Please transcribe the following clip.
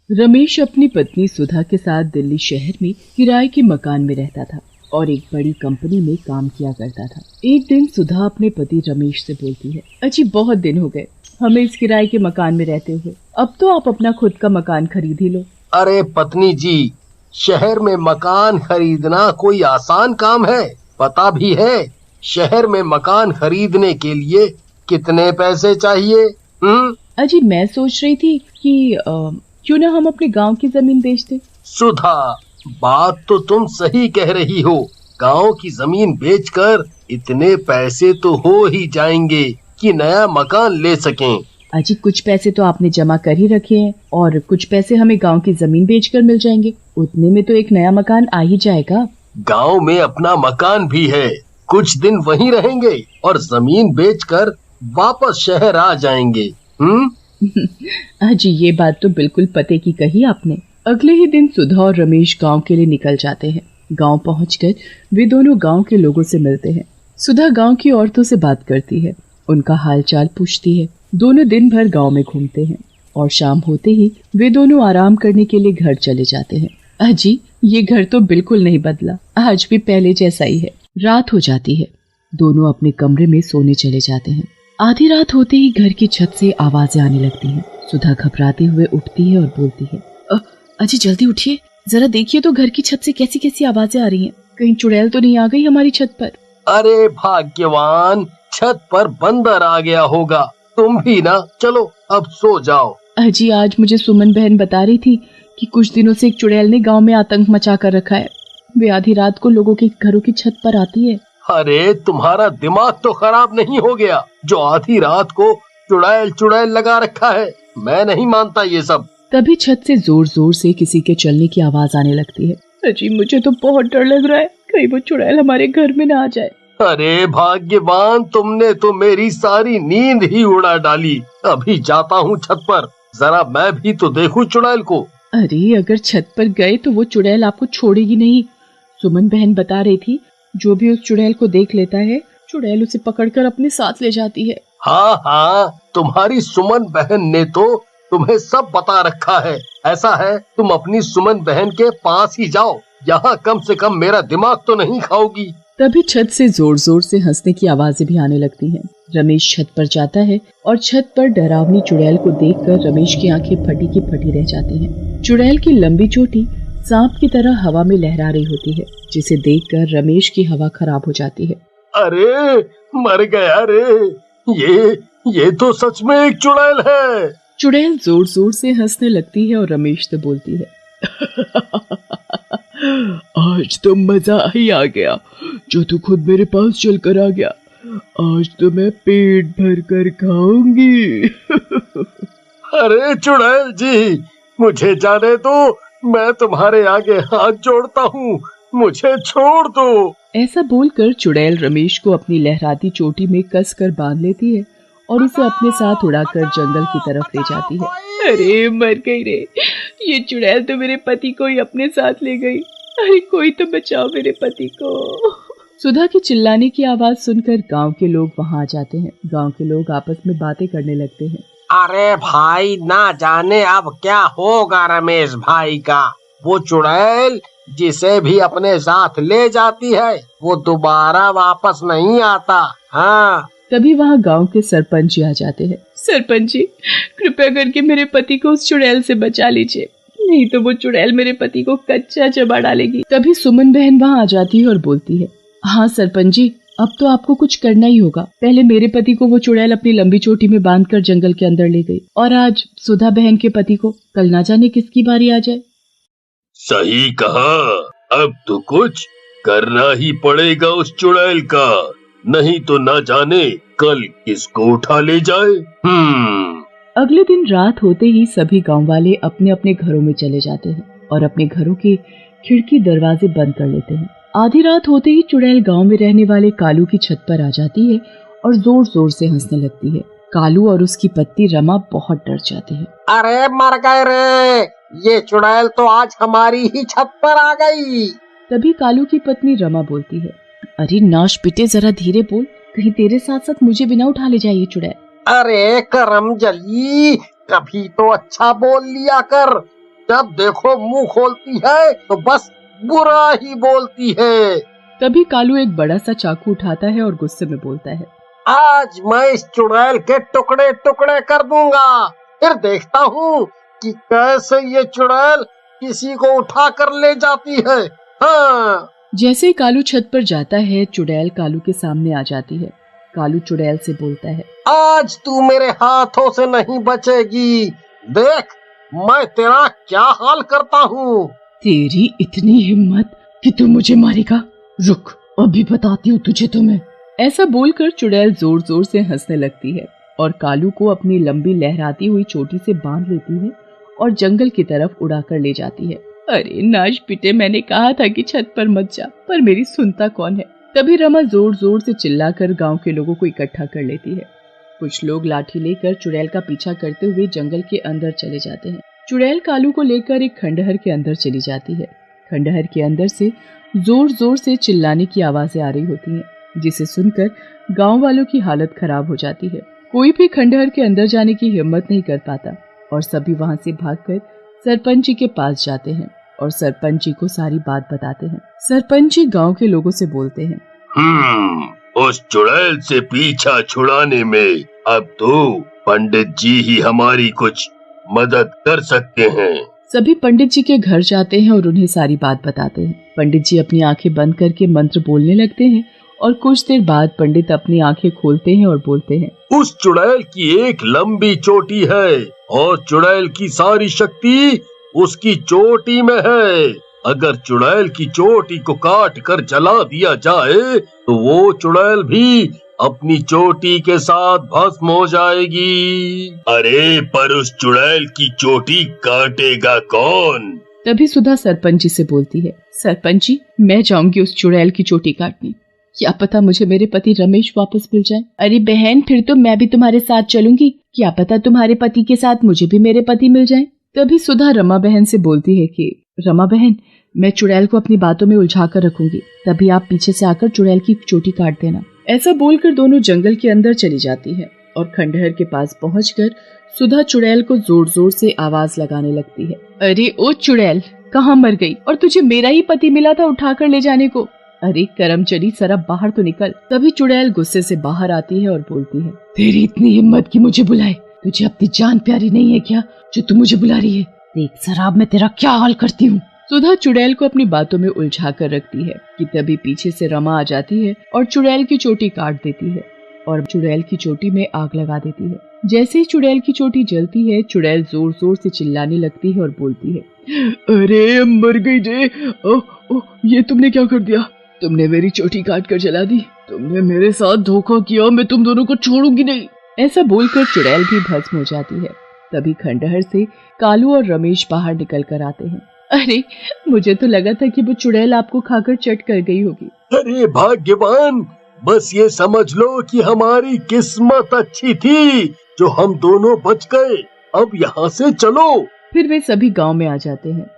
रमेश अपनी पत्नी सुधा के साथ दिल्ली शहर में किराए के मकान में रहता था और एक बड़ी कंपनी में काम किया करता था। एक दिन सुधा अपने पति रमेश से बोलती है, अजी बहुत दिन हो गए हमें इस किराए के मकान में रहते हुए, अब तो आप अपना खुद का मकान खरीद ही लो। अरे पत्नी जी, शहर में मकान खरीदना कोई आसान काम है? पता भी है शहर में मकान खरीदने के लिए कितने पैसे चाहिए? अजी मैं सोच रही थी कि क्यों ना हम अपने गांव की जमीन बेच दें। सुधा, बात तो तुम सही कह रही हो। गांव की जमीन बेचकर इतने पैसे तो हो ही जाएंगे कि नया मकान ले सकें। अजी कुछ पैसे तो आपने जमा कर ही रखे हैं और कुछ पैसे हमें गांव की जमीन बेचकर मिल जाएंगे, उतने में तो एक नया मकान आ ही जाएगा। गांव में अपना मकान भी है, कुछ दिन वहीं रहेंगे और जमीन बेचकर वापस शहर आ जाएंगे। अजी ये बात तो बिल्कुल पते की कही आपने। अगले ही दिन सुधा और रमेश गांव के लिए निकल जाते हैं। गांव पहुंचकर वे दोनों गांव के लोगों से मिलते हैं। सुधा गांव की औरतों से बात करती है, उनका हालचाल पूछती है। दोनों दिन भर गांव में घूमते हैं और शाम होते ही वे दोनों आराम करने के लिए घर चले जाते हैं। अजी ये घर तो बिल्कुल नहीं बदला, आज भी पहले जैसा ही है। रात हो जाती है, दोनों अपने कमरे में सोने चले जाते हैं। आधी रात होते ही घर की छत से आवाजें आने लगती हैं। सुधा घबराते हुए उठती है और बोलती है, अजी जल्दी उठिए, जरा देखिए तो घर की छत से कैसी कैसी आवाजें आ रही हैं, कहीं चुड़ैल तो नहीं आ गई हमारी छत पर। अरे भाग्यवान, छत पर बंदर आ गया होगा। तुम भी ना, चलो अब सो जाओ। अजी आज मुझे सुमन बहन बता रही थी कि कुछ दिनों से एक चुड़ैल ने गांव में आतंक मचा कर रखा है। वे आधी रात को लोगों के घरों की छत पर आती है। अरे तुम्हारा दिमाग तो खराब नहीं हो गया जो आधी रात को चुड़ैल चुड़ैल लगा रखा है? मैं नहीं मानता ये सब। तभी छत से जोर जोर से किसी के चलने की आवाज आने लगती है। अजी मुझे तो बहुत डर लग रहा है, कहीं वो चुड़ैल हमारे घर में ना आ जाए। अरे भाग्यवान, तुमने तो मेरी सारी नींद ही उड़ा डाली। अभी जाता हूँ छत पर, जरा मैं भी तो देखूं चुड़ैल को। अरे अगर छत पर गए तो वो चुड़ैल आपको छोड़ेगी नहीं। सुमन बहन बता रही थी जो भी उस चुड़ैल को देख लेता है, चुड़ैल उसे पकड़कर अपने साथ ले जाती है। हाँ, तुम्हारी सुमन बहन ने तो तुम्हें सब बता रखा है। ऐसा है, तुम अपनी सुमन बहन के पास ही जाओ, यहाँ कम से कम मेरा दिमाग तो नहीं खाओगी। तभी छत से जोर जोर से हंसने की आवाजें भी आने लगती हैं। रमेश छत पर जाता है और छत पर डरावनी चुड़ैल को देखकर रमेश की आंखें फटी की फटी रह जाती हैं। चुड़ैल की लंबी चोटी सांप की तरह हवा में लहरा रही होती है, जिसे देखकर रमेश की हवा खराब हो जाती है। अरे मर गया रे, ये तो सच में एक चुड़ैल है। चुड़ैल जोर जोर से हंसने लगती है और रमेश से बोलती है, आज तो मजा ही आ गया जो तू खुद मेरे पास चल कर आ गया। आज तो मैं पेट भर कर खाऊंगी। अरे चुड़ैल जी, मुझे जाने दो, मैं तुम्हारे आगे हाथ जोड़ता हूँ, मुझे छोड़ दो। ऐसा बोलकर चुड़ैल रमेश को अपनी लहराती चोटी में कस कर बांध लेती है और उसे अपने साथ उड़ाकर जंगल की तरफ ले जाती है। अरे मर गई रे, ये चुड़ैल तो मेरे पति को ही अपने साथ ले गई। अरे कोई तो बचाओ मेरे पति को। सुधा के चिल्लाने की आवाज सुनकर गांव के लोग वहां आ जाते हैं। गांव के लोग आपस में बातें करने लगते हैं। अरे भाई, ना जाने अब क्या होगा रमेश भाई का। वो चुड़ैल जिसे भी अपने साथ ले जाती है वो दोबारा वापस नहीं आता। हाँ। तभी वहाँ गांव के सरपंच जी आ जाते हैं। सरपंच जी, कृपया करके मेरे पति को उस चुड़ैल से बचा लीजिए, नहीं तो वो चुड़ैल मेरे पति को कच्चा चबा डालेगी। तभी सुमन बहन वहाँ आ जाती है और बोलती है, हाँ सरपंच जी, अब तो आपको कुछ करना ही होगा। पहले मेरे पति को वो चुड़ैल अपनी लंबी चोटी में बांधकर जंगल के अंदर ले गई और आज सुधा बहन के पति को कल ना जाने किसकी बारी आ जाए। सही कहा, अब तो कुछ करना ही पड़ेगा उस चुड़ैल का, नहीं तो ना जाने कल किसको उठा ले जाए। अगले दिन रात होते ही सभी गांव वाले अपने अपने घरों में चले जाते हैं और अपने घरों के खिड़की दरवाजे बंद कर लेते हैं। आधी रात होते ही चुड़ैल गांव में रहने वाले कालू की छत पर आ जाती है और जोर जोर से हंसने लगती है। कालू और उसकी पत्नी रमा बहुत डर जाते हैं। अरे मर गए रे, ये चुड़ैल तो आज हमारी ही छत पर आ गई। तभी कालू की पत्नी रमा बोलती है, अरे नाश पिटे, जरा धीरे बोल, कहीं तेरे साथ साथ मुझे भी ना उठा ले जाए ये चुड़ैल। अरे करम जली, कभी तो अच्छा बोल लिया कर, जब देखो मुंह खोलती है तो बस बुरा ही बोलती है। तभी कालू एक बड़ा सा चाकू उठाता है और गुस्से में बोलता है, आज मैं इस चुड़ैल के टुकड़े टुकड़े कर दूंगा। फिर देखता हूँ कि कैसे ये चुड़ैल किसी को उठा कर ले जाती है। हाँ। जैसे ही कालू छत पर जाता है, चुड़ैल कालू के सामने आ जाती है। कालू चुड़ैल से बोलता है, आज तू मेरे हाथों से नहीं बचेगी। देख मैं तेरा क्या हाल करता हूँ। तेरी इतनी हिम्मत कि तू मुझे मारेगा? रुक, अभी बताती हूँ तुझे तो मैं। ऐसा बोलकर चुड़ैल जोर जोर से हंसने लगती है और कालू को अपनी लंबी लहराती हुई चोटी से बांध लेती है और जंगल की तरफ उड़ाकर ले जाती है। अरे नाश पिटे, मैंने कहा था कि छत पर मत जा, पर मेरी सुनता कौन है। तभी रमा जोर जोर से चिल्लाकर गांव के लोगों को इकट्ठा कर लेती है। कुछ लोग लाठी लेकर चुड़ैल का पीछा करते हुए जंगल के अंदर चले जाते हैं। चुड़ैल कालू को लेकर एक खंडहर के अंदर चली जाती है। खंडहर के अंदर से जोर जोर से चिल्लाने की आवाजें आ रही होती हैं, जिसे सुनकर गांव वालों की हालत खराब हो जाती है। कोई भी खंडहर के अंदर जाने की हिम्मत नहीं कर पाता और सभी वहां से भागकर सरपंच जी के पास जाते हैं और सरपंच जी को सारी बात बताते हैं। सरपंच जी गांव के लोगों से बोलते हैं, उस चुड़ैल से पीछा छुड़ाने में अब तो पंडित जी ही हमारी कुछ मदद कर सकते हैं। सभी पंडित जी के घर जाते हैं और उन्हें सारी बात बताते हैं। पंडित जी अपनी आंखें बंद करके मंत्र बोलने लगते हैं और कुछ देर बाद पंडित अपनी आंखें खोलते हैं और बोलते हैं, उस चुड़ैल की एक लंबी चोटी है और चुड़ैल की सारी शक्ति उसकी चोटी में है। अगर चुड़ैल की चोटी को काट कर जला दिया जाए तो वो चुड़ैल भी अपनी चोटी के साथ भस्म हो जाएगी। अरे पर उस चुड़ैल की चोटी काटेगा कौन? तभी सुधा सरपंच जी से बोलती है, सरपंच जी मैं जाऊंगी उस चुड़ैल की चोटी काटने। क्या पता मुझे मेरे पति रमेश वापस मिल जाए। अरे बहन, फिर तो मैं भी तुम्हारे साथ चलूंगी। क्या पता तुम्हारे पति के साथ मुझे भी मेरे पति मिल जाए। तभी सुधा रमा बहन से बोलती है कि रमा बहन, मैं चुड़ैल को अपनी बातों में उलझा कर रखूंगी, तभी आप पीछे से आकर चुड़ैल की चोटी काट देना। ऐसा बोलकर दोनों जंगल के अंदर चली जाती है और खंडहर के पास पहुंचकर सुधा चुड़ैल को जोर जोर से आवाज लगाने लगती है, अरे ओ चुड़ैल, कहाँ मर गई? और तुझे मेरा ही पति मिला था उठाकर ले जाने को। अरे करमचली, जरा बाहर तो निकल। तभी चुड़ैल गुस्से से बाहर आती है और बोलती है, तेरी इतनी हिम्मत कि मुझे बुलाए? तुझे अपनी जान प्यारी नहीं है क्या जो तू मुझे बुला रही है? देख शराब में तेरा क्या हाल करती हूँ। सुधा चुड़ैल को अपनी बातों में उलझा कर रखती है कि तभी पीछे से रमा आ जाती है और चुड़ैल की चोटी काट देती है और चुड़ैल की चोटी में आग लगा देती है। जैसे ही चुड़ैल की चोटी जलती है, चुड़ैल जोर जोर से चिल्लाने लगती है और बोलती है, अरे मर गई रे, ओह ये तुमने क्या कर दिया? तुमने मेरी चोटी काट कर जला दी। तुमने मेरे साथ धोखा किया, मैं तुम दोनों को छोड़ूंगी नहीं। ऐसा बोलकर चुड़ैल भी भस्म हो जाती है। तभी खंडहर से कालू और रमेश बाहर निकल कर आते हैं। अरे मुझे तो लगा था कि वो चुड़ैल आपको खाकर चट कर गई होगी। अरे भाग्यवान, बस ये समझ लो कि हमारी किस्मत अच्छी थी जो हम दोनों बच गए। अब यहाँ से चलो। फिर वे सभी गांव में आ जाते हैं